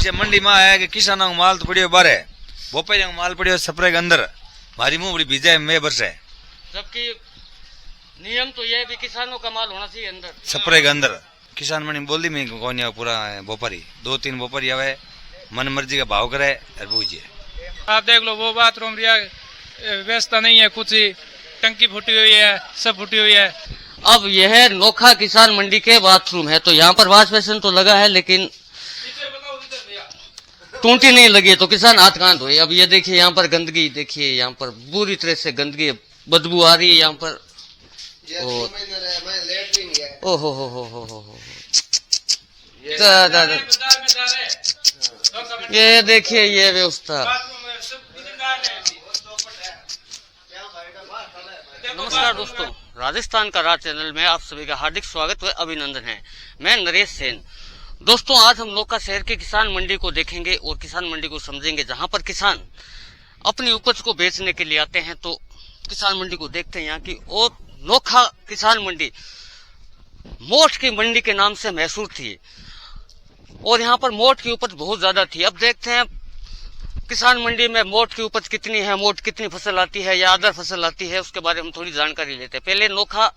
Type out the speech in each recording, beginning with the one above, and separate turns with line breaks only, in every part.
समस्या मंडी में है कि किसानों को माल तो पड़ियो बारे, भोपाल को माल पड़ियो छपरे के अंदर, हमारी मुंह बड़ी भीजा में बरसे।
जबकि नियम तो ये भी किसानों का माल होना चाहिए अंदर,
छपरे के अंदर। किसान मंडी बोल दी मैं कौन पूरा भोपारी 2-3 भोपारी आवे, मन मर्जी का भाव करे और बूझे।
आप देख लो वो बाथरूम व्यवस्था नहीं है, कुछ ही टंकी फूटी हुई है, सब फूटी हुई है।
अब यह नोखा किसान मंडी के बाथरूम है, तो यहाँ पर वाश बेसिन तो लगा है लेकिन टूंटी नहीं लगी है, तो किसान हाथ कहाँ धोए। अब ये देखिए यहाँ पर गंदगी, देखिए यहाँ पर बुरी तरह से गंदगी, बदबू आ रही है यहाँ पर। ओहो हो ये देखिए ये व्यवस्था। नमस्कार दोस्तों, राजस्थान का राज चैनल में आप सभी का हार्दिक स्वागत व अभिनंदन है। मैं नरेश सेन। दोस्तों आज हम नोखा शहर के किसान मंडी को देखेंगे और किसान मंडी को समझेंगे, जहां पर किसान अपनी उपज को बेचने के लिए आते हैं। तो किसान मंडी को देखते हैं यहाँ की। और नोखा किसान मंडी मोठ की मंडी के नाम से मशहूर थी और यहाँ पर मोठ की उपज बहुत ज्यादा थी। अब देखते हैं किसान मंडी में मोठ की उपज कितनी है, मोठ कितनी फसल आती है या अदर फसल आती है, उसके बारे में थोड़ी जानकारी लेते हैं। पहले नोखा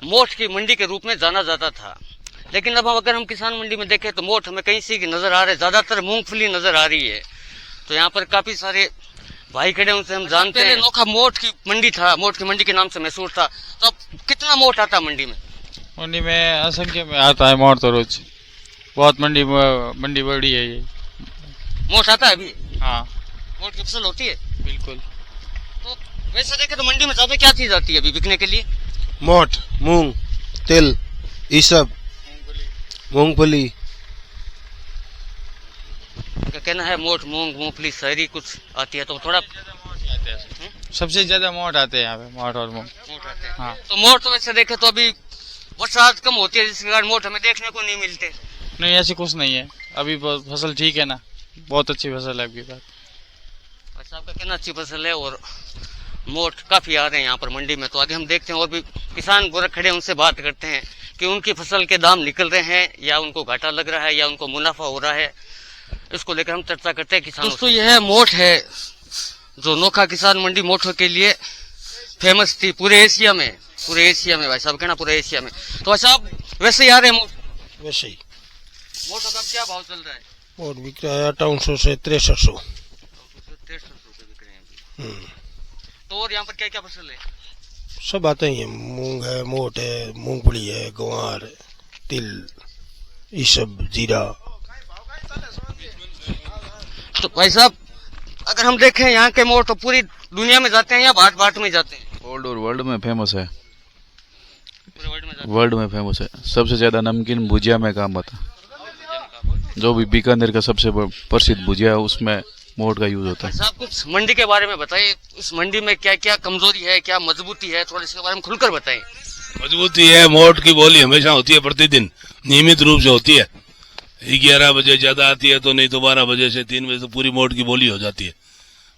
मोठ की मंडी के रूप में जाना जाता था, लेकिन अब अगर हम किसान मंडी में देखें तो मोठ हमें कहीं से नजर आ रहे, ज्यादातर मूंगफली नजर आ रही है। तो यहाँ पर काफी सारे भाई खड़े, उनसे हम जानते हैं। नोखा मोठ की मंडी था, मोठ की मंडी के नाम से मशहूर था। तो अब कितना मोठ आता मंडी में?
मंडी में असंख्य में आता है मोठ, तो रोज बहुत मंडी बड़ी है ये।
मोठ आता है अभी?
हाँ,
मोठ की फसल होती है
बिल्कुल।
तो वैसे देखे तो मंडी में ज्यादा क्या चीज आती है अभी बिकने के लिए?
मोठ, मूंग, तिल, ये सब, मूंगफली।
क्या कहना है? मोठ, मूंग, मूंगफली, शहरी कुछ आती है तो थोड़ा
सबसे ज्यादा मोठ आते हैं यहाँ पे, मोठ और मूंग।
मोठ आते हैं।
हाँ।
तो मोठ तो वैसे देखे तो अभी बरसात कम होती है, जिसके कारण मोठ हमें देखने को नहीं मिलते।
नहीं, ऐसी कुछ नहीं है अभी, फसल ठीक है ना, बहुत अच्छी फसल है अभी बात।
अच्छा, आपका कहना अच्छी फसल है और मोठ काफी आ रहे हैं यहाँ पर मंडी में। तो आगे हम देखते हैं और भी किसान गोरख खड़े, उनसे बात करते हैं कि उनकी फसल के दाम निकल रहे हैं या उनको घाटा लग रहा है या उनको मुनाफा हो रहा है। इसको लेकर हम चर्चा करते हैं किसानों। दोस्तों यह मोठ है जो नोखा किसान मंडी मोठों के लिए फेमस थी पूरे एशिया में, भाई साहब कहना पूरे एशिया में। तो अच्छा आप वैसे ही आ रहे हैं मोठ?
वैसे ही।
मोठ का क्या भाव चल रहा है?
मोठ बिक रहा है 5800 से 6300।
6300 रुपए बिक रहे हैं। तो और यहाँ पर क्या क्या फसल है?
सब आते ही है, मूंग है, मोठ है, मूंगफली है, गंवार, तिल, ये सब, जीरा।
तो भाई साहब अगर हम देखें यहाँ के मोठ तो पूरी दुनिया में जाते हैं या बाट में जाते हैं?
वर्ल्ड और वर्ल्ड में फेमस है,
पूरे
वर्ल्ड में फेमस है। सबसे ज्यादा नमकीन भुजिया में काम आता है, जो भी बीकानेर का सबसे प्रसिद्ध भुजिया है उसमें मोठ का यूज होता है।
साहब कुछ मंडी के बारे में बताइए, इस मंडी में क्या क्या कमजोरी है, क्या मजबूती है, थोड़ा इसके बारे में खुलकर बताएं।
मजबूती है, मोठ की बोली हमेशा होती है, प्रतिदिन नियमित रूप से होती है। 11 बजे ज्यादा आती है, तो नहीं तो 12 बजे से 3 बजे तो पूरी मोठ की बोली हो जाती है।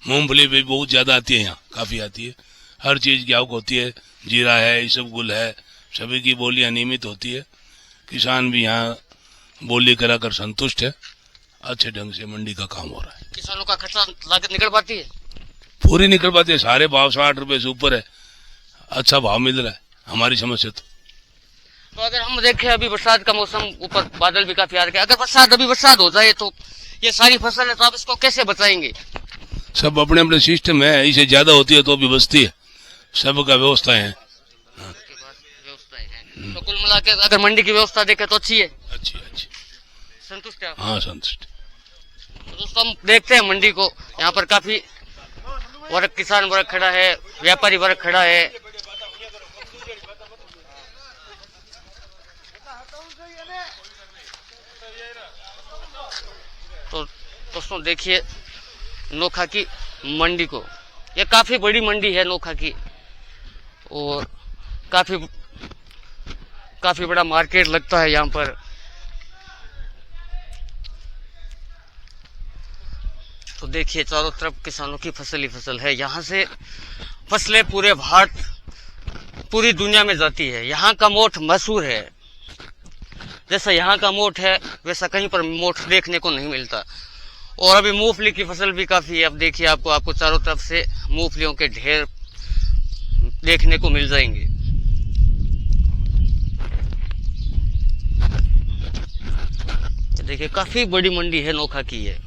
मूंगफली भी बहुत ज्यादा आती है, यहाँ काफी आती है। हर चीज की आवक होती है, जीरा है, ईसबगुल है, सभी की बोलियां नियमित होती है। किसान भी यहाँ बोली कराकर संतुष्ट है। अच्छे ढंग से मंडी का काम हो रहा है।
किसानों का खर्चा लागत निकल पाती है?
पूरी निकल पाती है, सारे भाव 60 रुपए से ऊपर है, अच्छा भाव मिल रहा है हमारी समझ से।
तो अगर हम देखें अभी बरसात का मौसम, ऊपर बादल भी काफी आ रहे हैं, अगर अभी बरसात हो जाए तो ये सारी फसल है, तो आप इसको कैसे बचाएंगे?
सब अपने अपने सिस्टम है, इसे ज्यादा होती है तो भी बचती है, सबका व्यवस्था है।
तो कुल मिला के अगर मंडी की व्यवस्था देखें तो अच्छी है?
अच्छी।
संतुष्ट है आप?
हाँ, संतुष्ट।
तो दोस्तों हम देखते हैं मंडी को, यहाँ पर काफी वर्ग, किसान वर्ग खड़ा है, व्यापारी वर्ग खड़ा है। तो दोस्तों देखिए नोखा की मंडी को, ये काफी बड़ी मंडी है नोखा की और काफी बड़ा मार्केट लगता है यहाँ पर। तो देखिए चारों तरफ किसानों की फसल ही फसल है। यहाँ से फसलें पूरे भारत, पूरी दुनिया में जाती है। यहाँ का मोठ मशहूर है। जैसा यहाँ का मोट है वैसा कहीं पर मोट देखने को नहीं मिलता। और अभी मूंगफली की फसल भी काफी है। अब देखिए आपको चारों तरफ से मूंगफलियों के ढेर देखने को मिल जाएंगे। देखिए काफी बड़ी मंडी है, नोखा की है।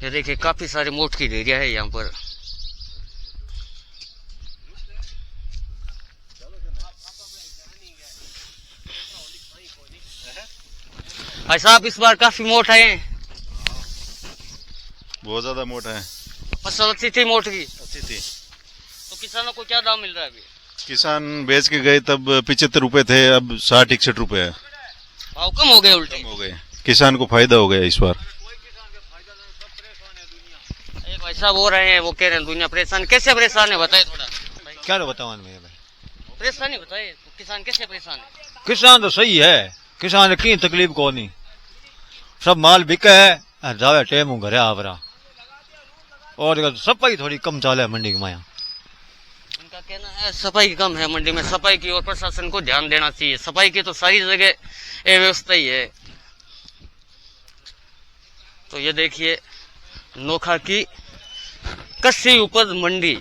ये देखिए काफी सारे मोट की ढेरिया है यहाँ पर। भाई साहब इस बार काफी मोट आए हैं।
बहुत ज्यादा मोटा है।
फसल अच्छी थी मोट की?
अच्छी थी।
तो किसानों को क्या दाम मिल रहा है अभी?
किसान बेच के गए तब 75 रुपए थे, अब 60-61 रुपए है।
भाव कम हो गए, उल्टे
कम हो गए। किसान को फायदा हो गया इस बार।
एक भाई साहब हो रहे हैं, वो कह रहे हैं दुनिया परेशान। कैसे परेशान है बताइए थोड़ा।
क्या बताऊं मैं भाई,
परेशानी बताइए, किसान कैसे परेशान है?
किसान तो सही है, किसान की तकलीफ को नहीं, सब माल बिके है, जावे टेम घरे आवरा। और सफाई थोड़ी कम चाले है मंडी के माया।
उनका कहना है सफाई कम है मंडी में, सफाई की और प्रशासन को ध्यान देना चाहिए। सफाई की तो सारी जगह व्यवस्था ही है। तो ये देखिए नोखा की कच्ची उपज मंडी।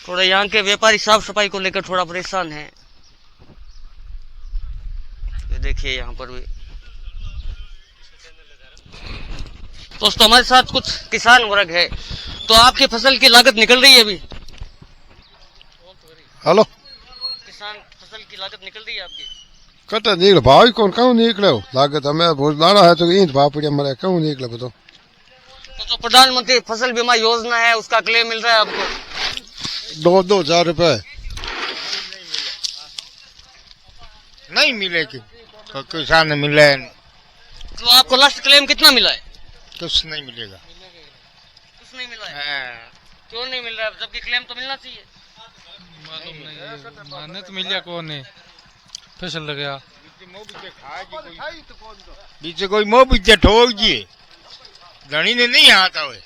थोड़ा यहाँ के व्यापारी साफ सफाई को लेकर थोड़ा परेशान है। ये देखिए यहाँ पर भी दोस्तों हमारे साथ कुछ किसान वर्ग है। तो आपकी फसल की लागत निकल रही है अभी?
हेलो,
किसान फसल की लागत निकल रही है आपकी?
कटा निकल भाव ही कौन कहूँ निकले हो लागत हमें बहुत लाना है तो ईंट भाव पड़े हमारे कहूँ निकले बताओ।
तो जो प्रधानमंत्री फसल बीमा योजना है उसका क्लेम मिल रहा है आपको?
2,000 रुपए नहीं मिलेगी, किसान मिले
तो आपको लास्ट क्लेम कितना मिला है?
कुछ नहीं मिलेगा।
कुछ नहीं मिला है? क्यों नहीं मिल रहा है जबकि क्लेम तो मिलना चाहिए?
मालूम नहीं, माने तो मिलिया कौन ने फसल लगा
बीच कोई मोह बीचे ठोक दिए धनी ने नहीं आता हुए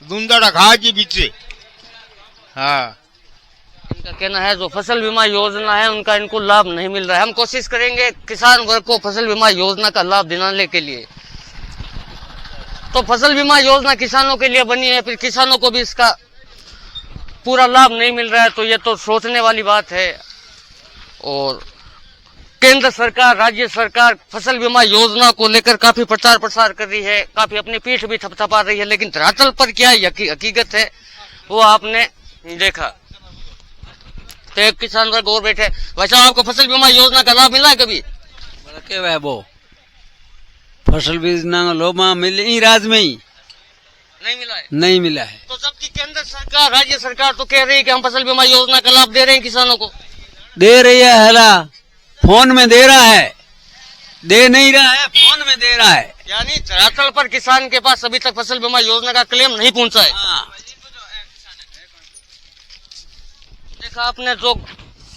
दूंदाड़ा खा जी बीचे। हाँ,
इनका कहना है जो फसल बीमा योजना है उनका इनको लाभ नहीं मिल रहा है। हम कोशिश करेंगे किसान वर्ग को फसल बीमा योजना का लाभ दिलाने के लिए। तो फसल बीमा योजना किसानों के लिए बनी है, फिर किसानों को भी इसका पूरा लाभ नहीं मिल रहा है, तो ये तो सोचने वाली बात है। और केंद्र सरकार, राज्य सरकार फसल बीमा योजना को लेकर काफी प्रचार प्रसार कर रही है, काफी अपनी पीठ भी थपथपा रही है, लेकिन धरातल पर क्या हकीकत है वो आपने देखा। तो एक किसान वर्ग और बैठे। वैसा आपको फसल बीमा योजना का लाभ मिला है कभी?
वो फसल बीमा लोमा मिले राज में ही
नहीं मिला है?
नहीं मिला है।
तो जबकि केंद्र सरकार, राज्य सरकार तो कह रही है कि हम फसल बीमा योजना का लाभ दे रहे हैं किसानों को।
दे रही है हला, फोन में दे रहा है, दे नहीं रहा है, फोन में दे रहा है।
यानी धरातल पर किसान के पास अभी तक फसल बीमा योजना का क्लेम नहीं पहुंचा है।
हाँ।
देखा आपने, जो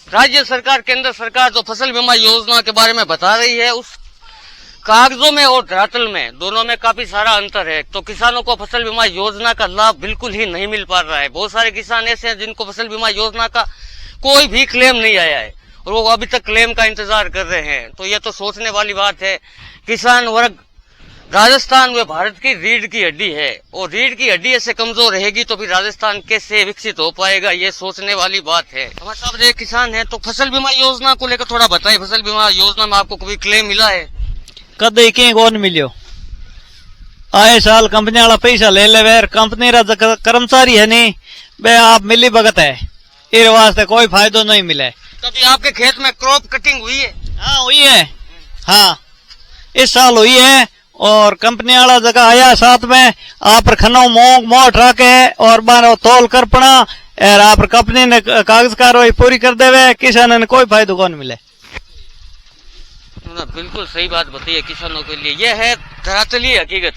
राज्य सरकार, केंद्र सरकार जो फसल बीमा योजना के बारे में बता रही है उस कागजों में और धरातल में दोनों में काफी सारा अंतर है। तो किसानों को फसल बीमा योजना का लाभ बिल्कुल ही नहीं मिल पा रहा है। बहुत सारे किसान ऐसे हैं जिनको फसल बीमा योजना का कोई भी क्लेम नहीं आया है और वो अभी तक क्लेम का इंतजार कर रहे हैं। तो ये तो सोचने वाली बात है। किसान वर्ग, राजस्थान व भारत की रीढ़ की हड्डी है और रीढ़ की हड्डी ऐसे कमजोर रहेगी तो फिर राजस्थान कैसे विकसित हो पाएगा, ये सोचने वाली बात है। हमारे साथ एक किसान है, तो फसल बीमा योजना को लेकर थोड़ा बताइए। फसल बीमा योजना में आपको कोई क्लेम मिला है?
कदे के कौन मिलियो, आए साल कंपनी वाला पैसा ले ले, कंपनी रा कर्मचारी है नहीं बे, आप मिली भगत है, इस वास्ते कोई फायदा नहीं मिला है।
कभी आपके खेत में क्रॉप कटिंग हुई है?
हाँ हुई है, हाँ इस साल हुई है। और कंपनी वाला जगह आया साथ में आप खनो मोट रखे और बार तोल कर पड़ा और आप कंपनी ने कागज कार्रवाई पूरी कर देवे, किसान ने कोई फायदा कौन मिले।
बिल्कुल सही बात बताइए किसानों के लिए। यह है धरातलीय हकीकत।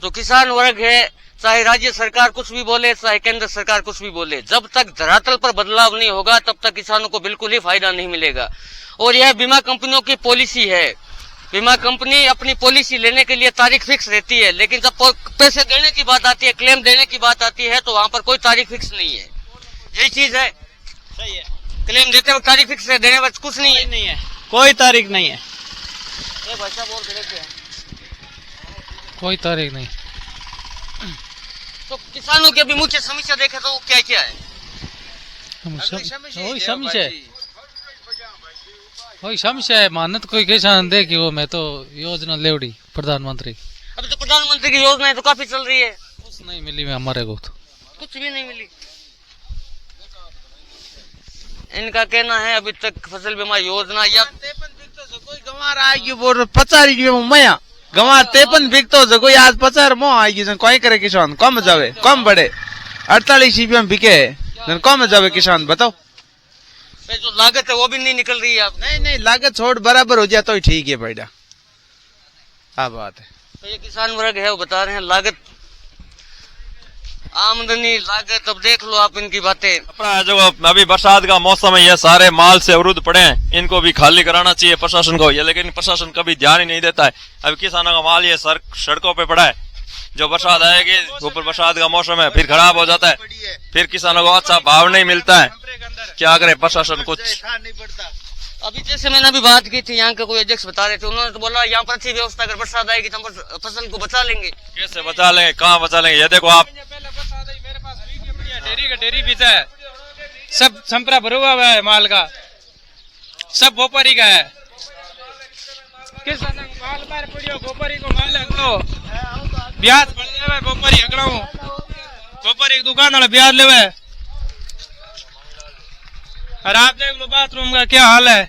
जो किसान वर्ग है, चाहे राज्य सरकार कुछ भी बोले, चाहे केंद्र सरकार कुछ भी बोले, जब तक धरातल पर बदलाव नहीं होगा तब तक किसानों को बिल्कुल ही फायदा नहीं मिलेगा। और यह बीमा कंपनियों की पॉलिसी है बीमा कंपनी अपनी पॉलिसी लेने के लिए तारीख फिक्स रहती है, लेकिन जब पैसे देने की बात आती है, क्लेम देने की बात आती है, तो वहां पर कोई तारीख फिक्स नहीं है। यही चीज है,
सही है।
क्लेम देते वक्त तारीख फिक्स है, देने वक्त कुछ नहीं है।
नहीं है, कोई तारीख नहीं है।
भाई साहब और खड़े थे।
कोई तारीख नहीं।
तो किसानों की अभी मुख्य समस्या देखे तो क्या क्या है?
वही समस्या है, मानत कोई किसान दे कि वो मैं तो योजना लेवड़ी प्रधानमंत्री।
अभी तो प्रधानमंत्री की योजनाएं तो काफी चल रही है,
कुछ नहीं मिली हमारे को तो,
कुछ भी नहीं मिली। इनका कहना है अभी तक फसल बीमा योजना या
कोई गंवार आएगी वो 50 मया गंवार 53 बिकतो जो कोई आज 50 मोह आएगी कोई करे किसान कम जावे कम बढ़े 48 रुपया में बिके कम जावे किसान बताओ।
जो लागत है वो भी नहीं निकल रही है आप।
नहीं लागत छोड़ बराबर हो जाए तो ही ठीक है भाईडा, क्या बात है।
तो ये किसान वर्ग है वो बता रहे हैं लागत आमदनी लागत, अब देख लो आप इनकी बातें।
अपना जो अभी बरसात का मौसम है, ये सारे माल से अवरुद्ध पड़े हैं, इनको भी खाली कराना चाहिए प्रशासन को, ये लेकिन प्रशासन कभी ध्यान ही नहीं देता है। अभी किसानों का माल ये सड़कों पे पड़ा है, जो बरसात आएगी ऊपर बरसात का मौसम है फिर खराब हो जाता है, फिर किसानों को अच्छा भाव नहीं मिलता है, क्या करे प्रशासन कुछ।
अभी जैसे मैंने अभी बात की थी, यहाँ के कोई अध्यक्ष बता रहे थे, उन्होंने तो बोला यहाँ पर अच्छी व्यवस्था अगर बरसात आएगी तो हम फसल को बचा लेंगे।
कैसे बचा लेंगे, कहाँ बचा लेंगे? ये देखो आप,
मेरे पास डेरी का डेरी बीता है, सब संपरा भरा हुआ है, माल का सब भोपारी का है। किस माल बार पड़ियो भोपारी को माल अगलो ब्याज बढ़ जावे, भोपारी अगलो भोपारी दुकान वाला ब्याज लेवे। और आप देख लो बाथरूम का क्या हाल है,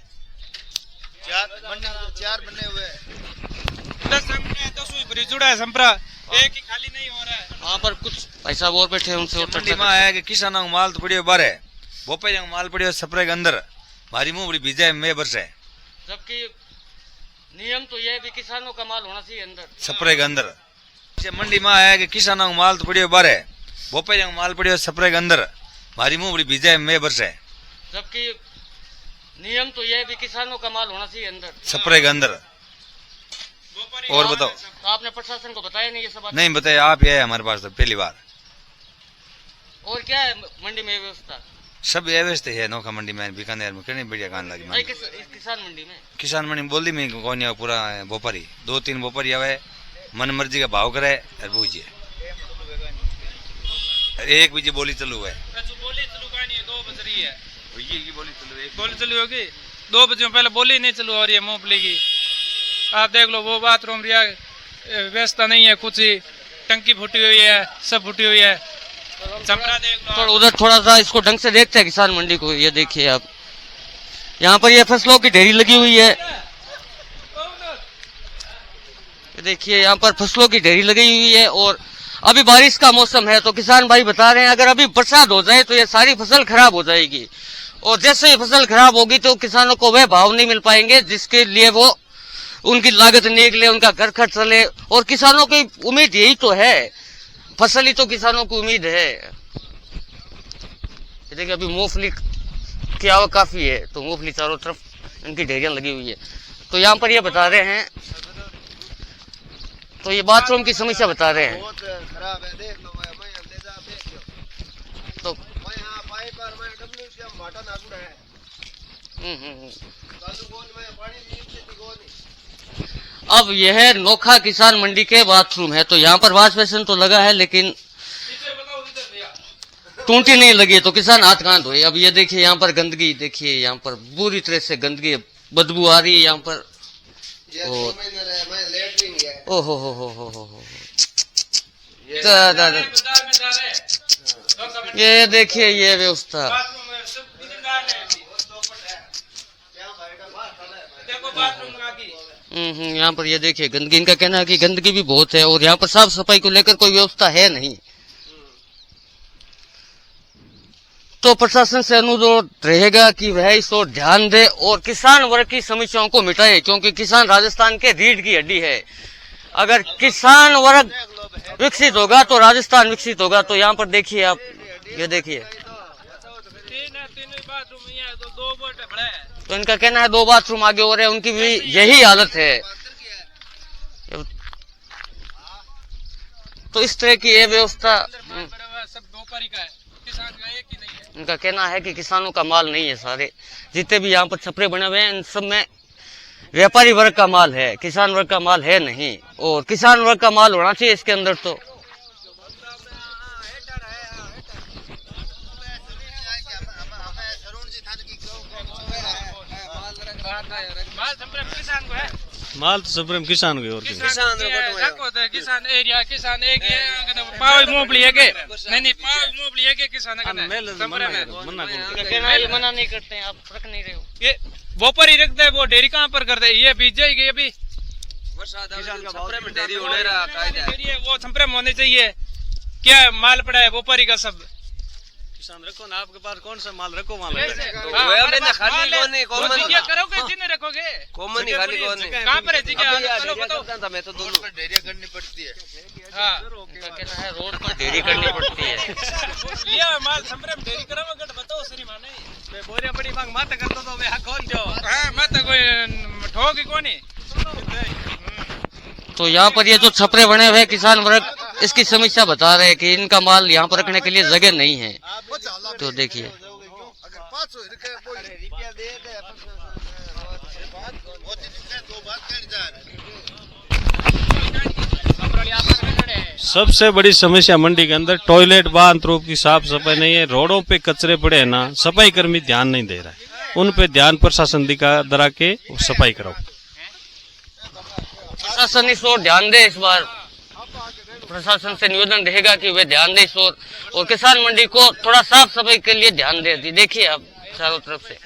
चार बने हुए
10 भरी जुड़ा है संपरा, एक ही खाली नहीं हो रहा है।
वहाँ पर कुछ पैसा और बैठे हैं, उनसे
मंडी में है कि किसानों को माल तो पड़ियो बारे, भोपारी को माल पड़ियो सपरे के अंदर, मारी मुंह बड़ी बीजा में बरसे।
जबकि नियम तो यह भी किसानों का माल होना चाहिए अंदर,
सपरे के अंदर। मंडी में है कि किसानों को माल तो पड़ियो बारे, भोपारी को माल पड़ियो सपरे के अंदर, मारी मुंह बड़ी बीजा में बरसे।
जबकि नियम तो यह भी किसानों का माल होना चाहिए अंदर,
सपरे के अंदर। और बताओ,
तो आपने प्रशासन को बताया नहीं ये सब?
नहीं बताया, आप ये है हमारे पास तो पहली बार।
और क्या है मंडी में व्यवस्था?
सब व्यवस्था है नौका मंडी में, बीकानेर में कितनी बढ़िया कान लगी मंडी।
किसान मंडी में,
किसान मंडी बोली में कौन है पूरा भोपारी, 2-3 भोपारी आवे, मन मर्जी का भाव करे और बूझिए, एक बीजी बोली चलू है,
बोली चलू का नहीं, 2 बज रही है, बोली चलू होगी 2 बजे पहले बोली नहीं चलू हो रही है मूंगफली की। आप देख लो वो बाथरूम रिया व्यवस्था नहीं है, कुछ ही टंकी फूटी हुई है, सब फूटी हुई है, चमड़ा देख लो।
तो उधर थोड़ा सा इसको ढंग से देखते हैं किसान मंडी को। ये देखिए आप, यहाँ पर ये फसलों की ढेरी लगी हुई है, देखिए यहाँ पर फसलों की ढेरी लगी हुई है। और अभी बारिश का मौसम है, तो किसान भाई बता रहे हैं अगर अभी बरसात हो जाए तो ये सारी फसल खराब हो जाएगी, और जैसे ही फसल खराब होगी तो किसानों को वह भाव नहीं मिल पाएंगे जिसके लिए वो उनकी लागत निकले, उनका घर खर्च चले। और किसानों की उम्मीद यही तो है, फसल ही तो किसानों की उम्मीद है। देखिए अभी मूंगफली की आवक काफी है, तो मूंगफली चारों तरफ इनकी ढेरियां लगी हुई है। तो यहाँ पर ये बता रहे हैं, तो ये बाथरूम की समस्या बता रहे हैं,
खराब है, देख लो
तो अब यह नोखा किसान मंडी के बाथरूम है। तो यहाँ पर वॉश बेसिन तो लगा है, लेकिन टूंटी नहीं लगी, तो किसान हाथ कहाँ धोए। अब ये देखिए यहाँ पर गंदगी, देखिए यहाँ पर बुरी तरह से गंदगी, बदबू आ रही है यहाँ पर। ओ हो ये देखिए ये व्यवस्था, यहाँ पर ये देखिए गंदगी। इनका कहना है कि गंदगी भी बहुत है, और यहाँ पर साफ सफाई को लेकर कोई व्यवस्था है नहीं। तो प्रशासन से अनुरोध रहेगा कि वह इस ओर ध्यान दे और किसान वर्ग की समस्याओं को मिटाए, क्योंकि किसान राजस्थान के रीढ़ की हड्डी है। अगर किसान वर्ग विकसित होगा तो राजस्थान विकसित होगा। तो यहाँ पर देखिए आप, ये देखिए, तो इनका कहना है 2 बाथरूम आगे हो रहे हैं, उनकी भी यही हालत है। तो इस तरह की ये व्यवस्था
सब व्यापारी का है, किसान का एक ही नहीं है।
इनका कहना है कि किसानों का माल नहीं है, सारे जितने भी यहाँ पर छपरे बने हुए हैं इन सब में व्यापारी वर्ग का माल है, किसान वर्ग का माल है नहीं। और किसान वर्ग का माल होना चाहिए इसके अंदर। तो
माल संप्रम किसान को है,
माल तो सुप्रीम किसान को और
किसान एरिया किसान एक पाव मूंगफली है के नहीं पाव मूंगफली है के किसान का
कहना ये मना नहीं करते हैं, आप रख नहीं रहे हो।
ये व्यापारी रखते है, वो डेयरी कहाँ पर करते है, ये बीज जाएगी अभी वो संप्रम होने चाहिए। क्या माल पड़ा है व्यापारी का सब
किसान रखो ना, आपके पास कौन सा माल रखो माल
करोगे जिन्हें रखोगे कहाँ पर है जी?
मैं तो दोनों पर डेयरी करनी पड़ती है।
हाँ, उनका कहना है रोड पर डेयरी करनी पड़ती है।
लिया माल संप्रम डेयरी कराओ गट बताओ सही माने मैं बोरिया बड़ी मांग मत करता तो मैं कौन जो हां मत कोई ठोगी कोनी।
तो यहाँ पर ये जो छपरे बने हुए किसान वर्ग इसकी समस्या बता रहे हैं कि इनका माल यहाँ पर रखने के लिए जगह नहीं है। तो देखिए
सबसे बड़ी समस्या मंडी के अंदर टॉयलेट बाथरूम की साफ सफाई नहीं है, रोडों पे कचरे पड़े हैं ना, सफाई कर्मी ध्यान नहीं दे रहा है, उन पे ध्यान प्रशासन दरा के सफाई कराओ।
प्रशासन इस ओर ध्यान दे, इस बार प्रशासन से निवेदन रहेगा कि वे ध्यान दे इस ओर और किसान मंडी को थोड़ा साफ सफाई के लिए ध्यान दे। देखिए आप चारों तरफ से